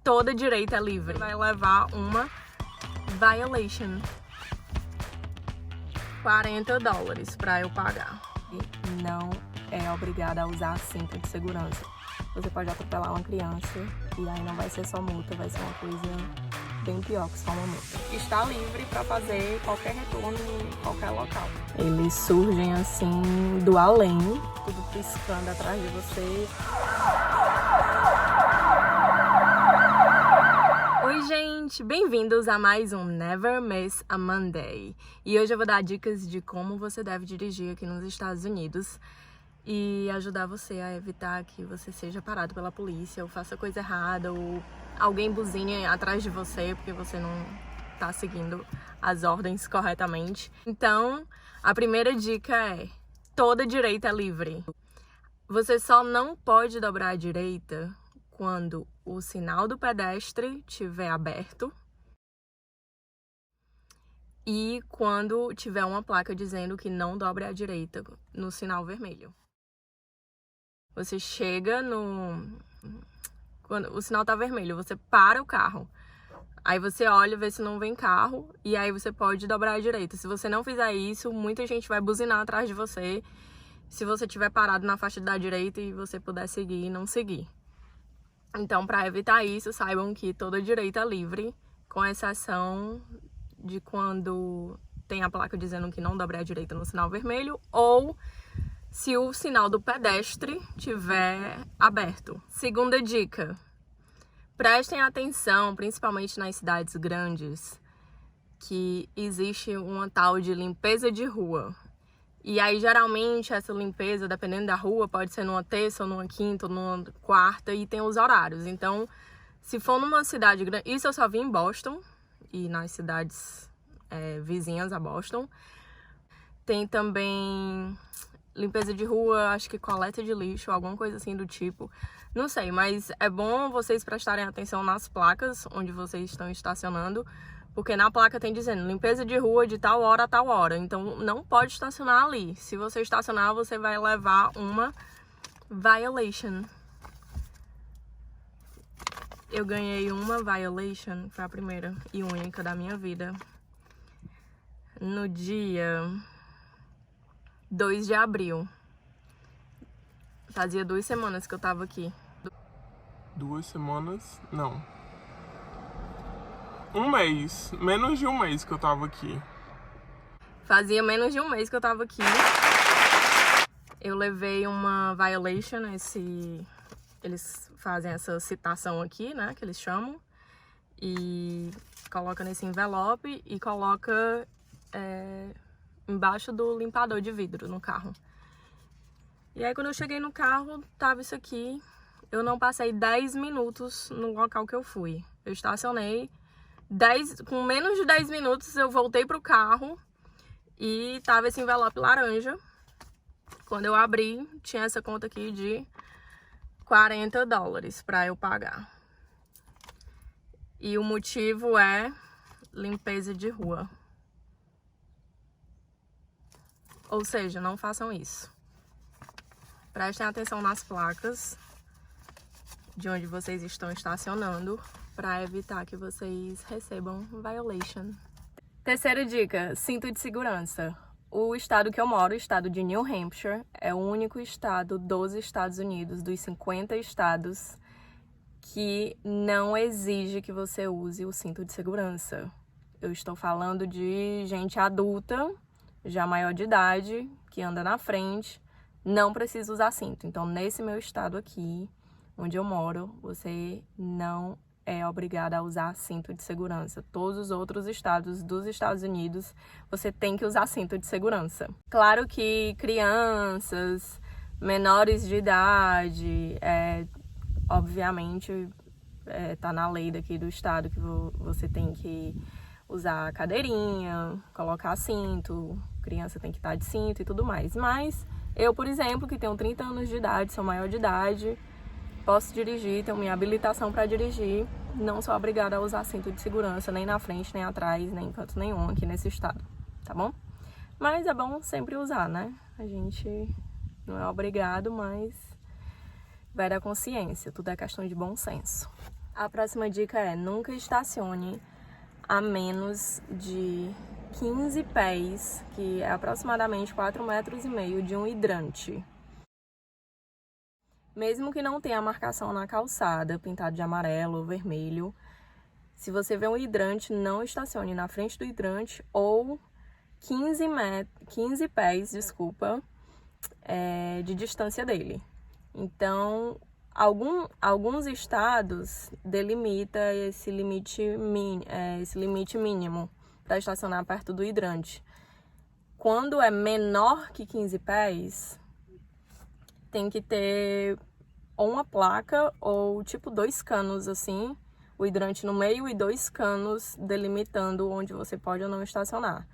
toda direita é livre. Vai levar uma violation. $40 para eu pagar. E não é obrigada a usar cinto de segurança. Você pode atropelar uma criança e aí não vai ser só multa, vai ser uma coisa bem pior que só uma multa. Está livre para fazer qualquer retorno em qualquer local. Eles surgem assim do além, tudo piscando atrás de você. Oi gente, bem-vindos a mais um Never Miss a Monday. E hoje eu vou dar dicas de como você deve dirigir aqui nos Estados Unidos e ajudar você a evitar que você seja parado pela polícia ou faça coisa errada ou alguém buzine atrás de você porque você não tá seguindo as ordens corretamente. Então, a primeira dica é: toda direita é livre. Você só não pode dobrar à direita quando o sinal do pedestre estiver aberto e quando tiver uma placa dizendo que não dobre à direita no sinal vermelho. Você chega quando o sinal tá vermelho, você para o carro. Aí você olha, vê se não vem carro e aí você pode dobrar à direita. Se você não fizer isso, muita gente vai buzinar atrás de você se você estiver parado na faixa da direita e você puder seguir e não seguir. Então, para evitar isso, saibam que toda direita é livre, com exceção de quando tem a placa dizendo que não dobre à direita no sinal vermelho ou se o sinal do pedestre estiver aberto. Segunda dica: prestem atenção, principalmente nas cidades grandes, que existe uma tal de limpeza de rua. E aí, geralmente, essa limpeza, dependendo da rua, pode ser numa terça, ou numa quinta, ou numa quarta, e tem os horários. Então, se for numa cidade grande... Isso eu só vi em Boston e nas cidades vizinhas a Boston. Tem também limpeza de rua, acho que coleta de lixo, alguma coisa assim do tipo. Não sei, mas é bom vocês prestarem atenção nas placas onde vocês estão estacionando, porque na placa tem dizendo limpeza de rua de tal hora a tal hora. Então, não pode estacionar ali. Se você estacionar, você vai levar uma violation. Eu ganhei uma violation, foi a primeira e única da minha vida, no dia 2 de abril. Fazia 2 semanas que eu tava aqui. 2 semanas? Não. Um mês. Menos de um mês que eu tava aqui. Fazia menos de um mês que eu tava aqui. Eu levei uma violation, eles fazem essa citação aqui, né, que eles chamam. E coloca nesse envelope e coloca embaixo do limpador de vidro no carro. E aí quando eu cheguei no carro, tava isso aqui. Eu não passei 10 minutos no local que eu fui. Eu estacionei. Com menos de 10 minutos eu voltei pro carro e tava esse envelope laranja. Quando eu abri, tinha essa conta aqui de $40 para eu pagar. E o motivo é limpeza de rua. Ou seja, não façam isso. Prestem atenção nas placas de onde vocês estão estacionando para evitar que vocês recebam violation. Terceira dica: cinto de segurança. O estado que eu moro, o estado de New Hampshire, é o único estado dos Estados Unidos, dos 50 estados, que não exige que você use o cinto de segurança. Eu estou falando de gente adulta, já maior de idade, que anda na frente, não precisa usar cinto. Então, nesse meu estado aqui, onde eu moro, você não é obrigada a usar cinto de segurança. Todos os outros estados dos Estados Unidos, você tem que usar cinto de segurança. Claro que crianças, menores de idade, obviamente, tá na lei daqui do estado que você tem que usar cadeirinha, colocar cinto, criança tem que estar de cinto e tudo mais. Mas eu, por exemplo, que tenho 30 anos de idade, sou maior de idade, posso dirigir, tenho minha habilitação para dirigir, não sou obrigada a usar cinto de segurança, nem na frente, nem atrás, nem em canto nenhum aqui nesse estado, tá bom? Mas é bom sempre usar, né? A gente não é obrigado, mas vai da consciência, tudo é questão de bom senso, A próxima dica é: nunca estacione a menos de 15 pés, que é aproximadamente 4,5 metros de um hidrante. Mesmo que não tenha marcação na calçada, pintado de amarelo ou vermelho, se você vê um hidrante, não estacione na frente do hidrante ou 15 pés, de distância dele. Então, alguns estados delimitam esse limite mínimo para estacionar perto do hidrante. Quando é menor que 15 pés, tem que ter ou uma placa ou tipo 2 canos assim, o hidrante no meio e 2 canos delimitando onde você pode ou não estacionar.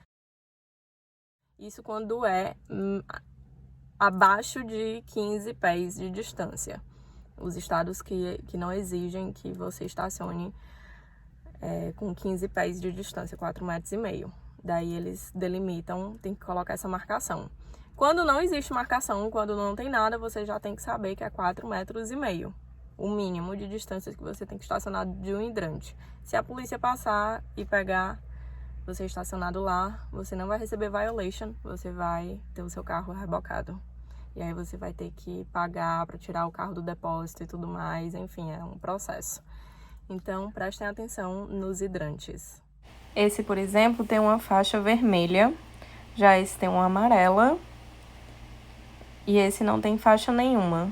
Isso quando é abaixo de 15 pés de distância. Os estados que não exigem que você estacione com 15 pés de distância, 4,5 metros. Daí eles delimitam, tem que colocar essa marcação. Quando não existe marcação, quando não tem nada, você já tem que saber que é 4,5 metros, o mínimo de distância que você tem que estacionar de um hidrante. Se a polícia passar e pegar você estacionado lá, você não vai receber violation, você vai ter o seu carro rebocado. E aí você vai ter que pagar para tirar o carro do depósito e tudo mais, enfim, é um processo. Então, prestem atenção nos hidrantes. Esse, por exemplo, tem uma faixa vermelha, já esse tem uma amarela, e esse não tem faixa nenhuma.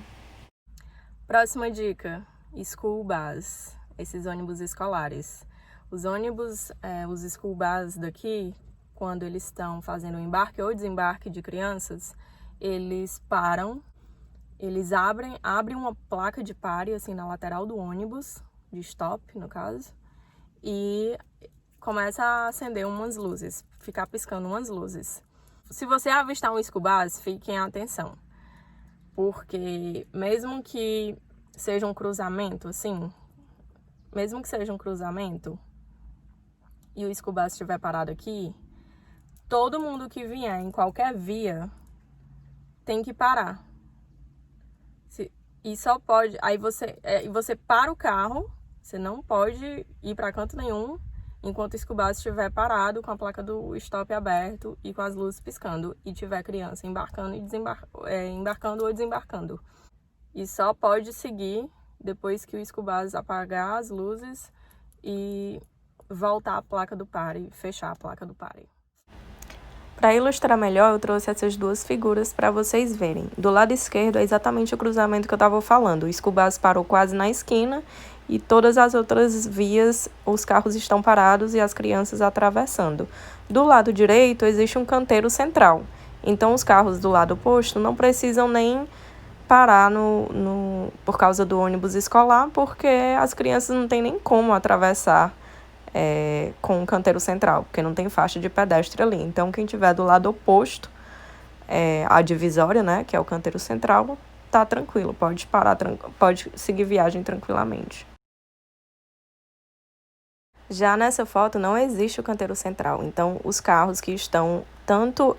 Próxima dica: school bus, esses ônibus escolares. Os ônibus, os school bus daqui, quando eles estão fazendo o embarque ou desembarque de crianças, eles param, eles abrem uma placa de pare assim na lateral do ônibus, de stop no caso, e começa a acender umas luzes, ficar piscando umas luzes. Se você avistar um school bus, fiquem atenção, porque mesmo que seja um cruzamento e o school bus estiver parado aqui, todo mundo que vier em qualquer via tem que parar. E só pode... Aí você para o carro, você não pode ir para canto nenhum enquanto o school bus estiver parado, com a placa do stop aberto e com as luzes piscando, e tiver criança embarcando embarcando ou desembarcando. E só pode seguir depois que o school bus apagar as luzes e voltar a placa do pare, fechar a placa do pare. Para ilustrar melhor, eu trouxe essas duas figuras para vocês verem. Do lado esquerdo é exatamente o cruzamento que eu estava falando. O school bus parou quase na esquina e todas as outras vias, os carros estão parados e as crianças atravessando. Do lado direito existe um canteiro central. Então os carros do lado oposto não precisam nem parar por causa do ônibus escolar, porque as crianças não têm nem como atravessar com o canteiro central, porque não tem faixa de pedestre ali. Então, quem tiver do lado oposto, a divisória, né, que é o canteiro central, tá tranquilo, pode parar, pode seguir viagem tranquilamente. Já nessa foto não existe o canteiro central, então os carros que estão tanto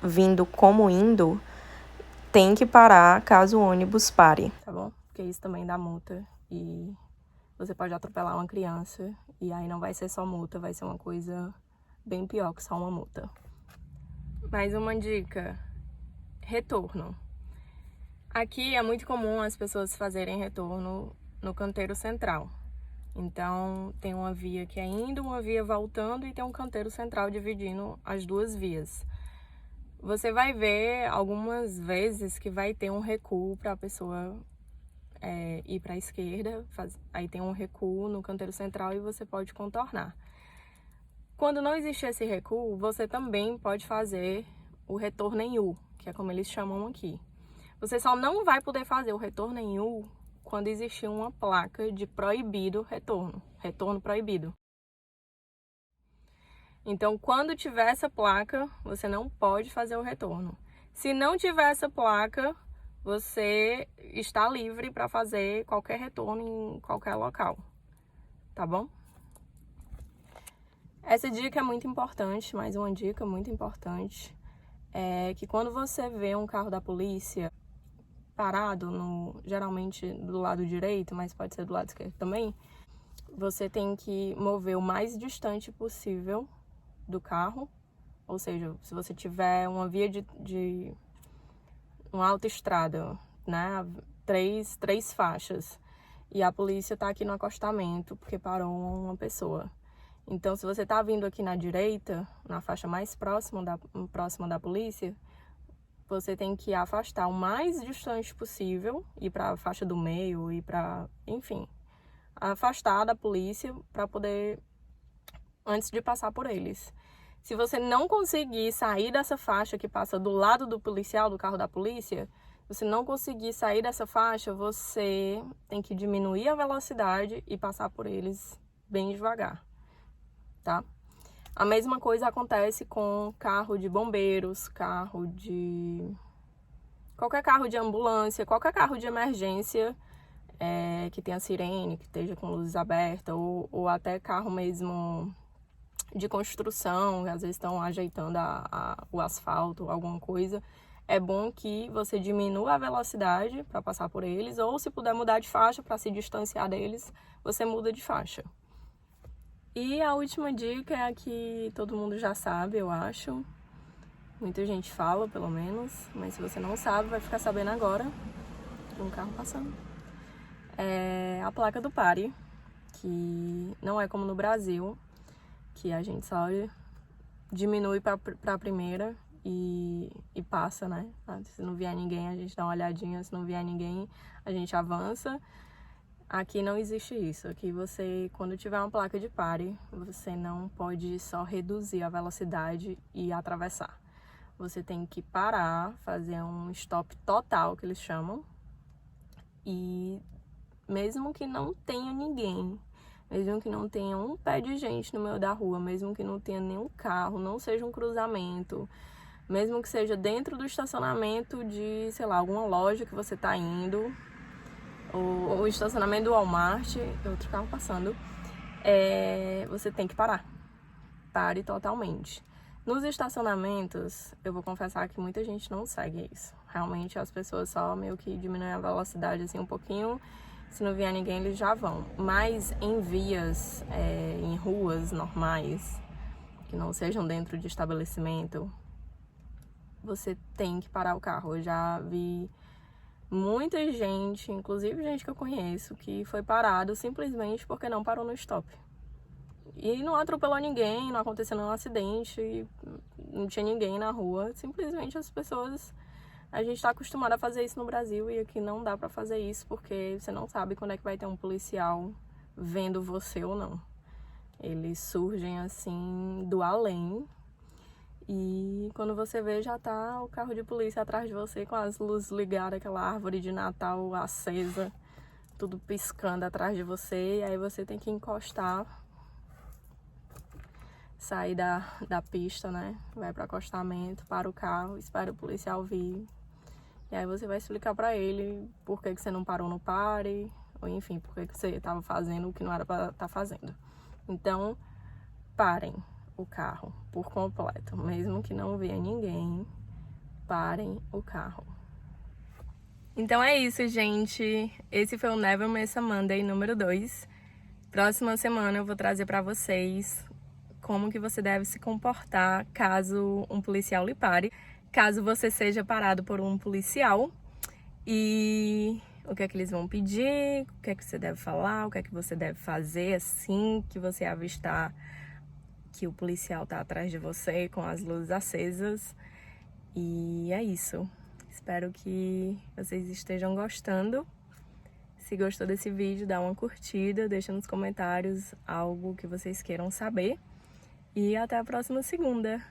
vindo como indo tem que parar caso o ônibus pare. Tá bom? Porque isso também dá multa e você pode atropelar uma criança e aí não vai ser só multa, vai ser uma coisa bem pior que só uma multa. Mais uma dica: retorno. Aqui é muito comum as pessoas fazerem retorno no canteiro central. Então, tem uma via que é indo, uma via voltando e tem um canteiro central dividindo as duas vias. Você vai ver algumas vezes que vai ter um recuo para a pessoa ir para a esquerda, aí tem um recuo no canteiro central e você pode contornar. Quando não existe esse recuo, você também pode fazer o retorno em U, que é como eles chamam aqui. Você só não vai poder fazer o retorno em U quando existir uma placa de proibido retorno proibido. Então, quando tiver essa placa, você não pode fazer o retorno. Se não tiver essa placa, você está livre para fazer qualquer retorno em qualquer local, tá bom? Essa dica é muito importante, mais uma dica muito importante, é que quando você vê um carro da polícia parado, geralmente do lado direito, mas pode ser do lado esquerdo também, você tem que mover o mais distante possível do carro. Ou seja, se você tiver uma via de uma autoestrada, né? Três faixas. E a polícia tá aqui no acostamento porque parou uma pessoa. Então, se você tá vindo aqui na direita, na faixa mais próxima da polícia, você tem que afastar o mais distante possível, ir para a faixa do meio, ir para, enfim, afastar da polícia para poder, antes de passar por eles. Se você não conseguir sair dessa faixa que passa do lado do policial, do carro da polícia, você não conseguir sair dessa faixa, você tem que diminuir a velocidade e passar por eles bem devagar, tá? A mesma coisa acontece com carro de bombeiros, qualquer carro de ambulância, qualquer carro de emergência que tenha sirene, que esteja com luzes abertas, ou até carro mesmo de construção, que às vezes estão ajeitando o asfalto, alguma coisa. É bom que você diminua a velocidade para passar por eles, ou se puder mudar de faixa para se distanciar deles, você muda de faixa. E a última dica é a que todo mundo já sabe, eu acho. Muita gente fala, pelo menos, mas se você não sabe, vai ficar sabendo agora. Um carro passando. É a placa do pare, que não é como no Brasil, que a gente só diminui para a primeira e passa, né? Se não vier ninguém, a gente dá uma olhadinha, se não vier ninguém, a gente avança. Aqui não existe isso. Aqui você, quando tiver uma placa de pare, você não pode só reduzir a velocidade e atravessar. Você tem que parar, fazer um stop total, que eles chamam. E mesmo que não tenha ninguém, mesmo que não tenha um pé de gente no meio da rua, mesmo que não tenha nenhum carro, não seja um cruzamento, mesmo que seja dentro do estacionamento de, sei lá, alguma loja que você tá indo, ou o estacionamento do Walmart, outro carro passando, você tem que parar. Pare totalmente. Nos estacionamentos, eu vou confessar que muita gente não segue isso. Realmente as pessoas só meio que diminuem a velocidade assim um pouquinho. Se não vier ninguém, eles já vão. Mas em vias, em ruas normais, que não sejam dentro de estabelecimento, você tem que parar o carro. Eu já vi muita gente, inclusive gente que eu conheço, que foi parado simplesmente porque não parou no stop. E não atropelou ninguém, não aconteceu nenhum acidente, não tinha ninguém na rua. Simplesmente as pessoas... A gente tá acostumado a fazer isso no Brasil e aqui não dá pra fazer isso porque você não sabe quando é que vai ter um policial vendo você ou não. Eles surgem assim do além e quando você vê já tá o carro de polícia atrás de você com as luzes ligadas, aquela árvore de Natal acesa, tudo piscando atrás de você, e aí você tem que encostar, sair da pista, né? Vai pro acostamento, para o carro, espera o policial vir. E aí você vai explicar pra ele por que você não parou no pare, ou enfim, por que você tava fazendo o que não era pra estar fazendo. Então, parem o carro por completo. Mesmo que não venha ninguém, parem o carro. Então é isso, gente. Esse foi o Never Miss a Monday número 2. Próxima semana eu vou trazer pra vocês como que você deve se comportar caso um policial lhe pare. Caso você seja parado por um policial, e o que é que eles vão pedir, o que é que você deve falar, o que é que você deve fazer assim que você avistar que o policial tá atrás de você com as luzes acesas. E é isso. Espero que vocês estejam gostando. Se gostou desse vídeo, dá uma curtida, deixa nos comentários algo que vocês queiram saber. E até a próxima segunda.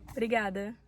Obrigada!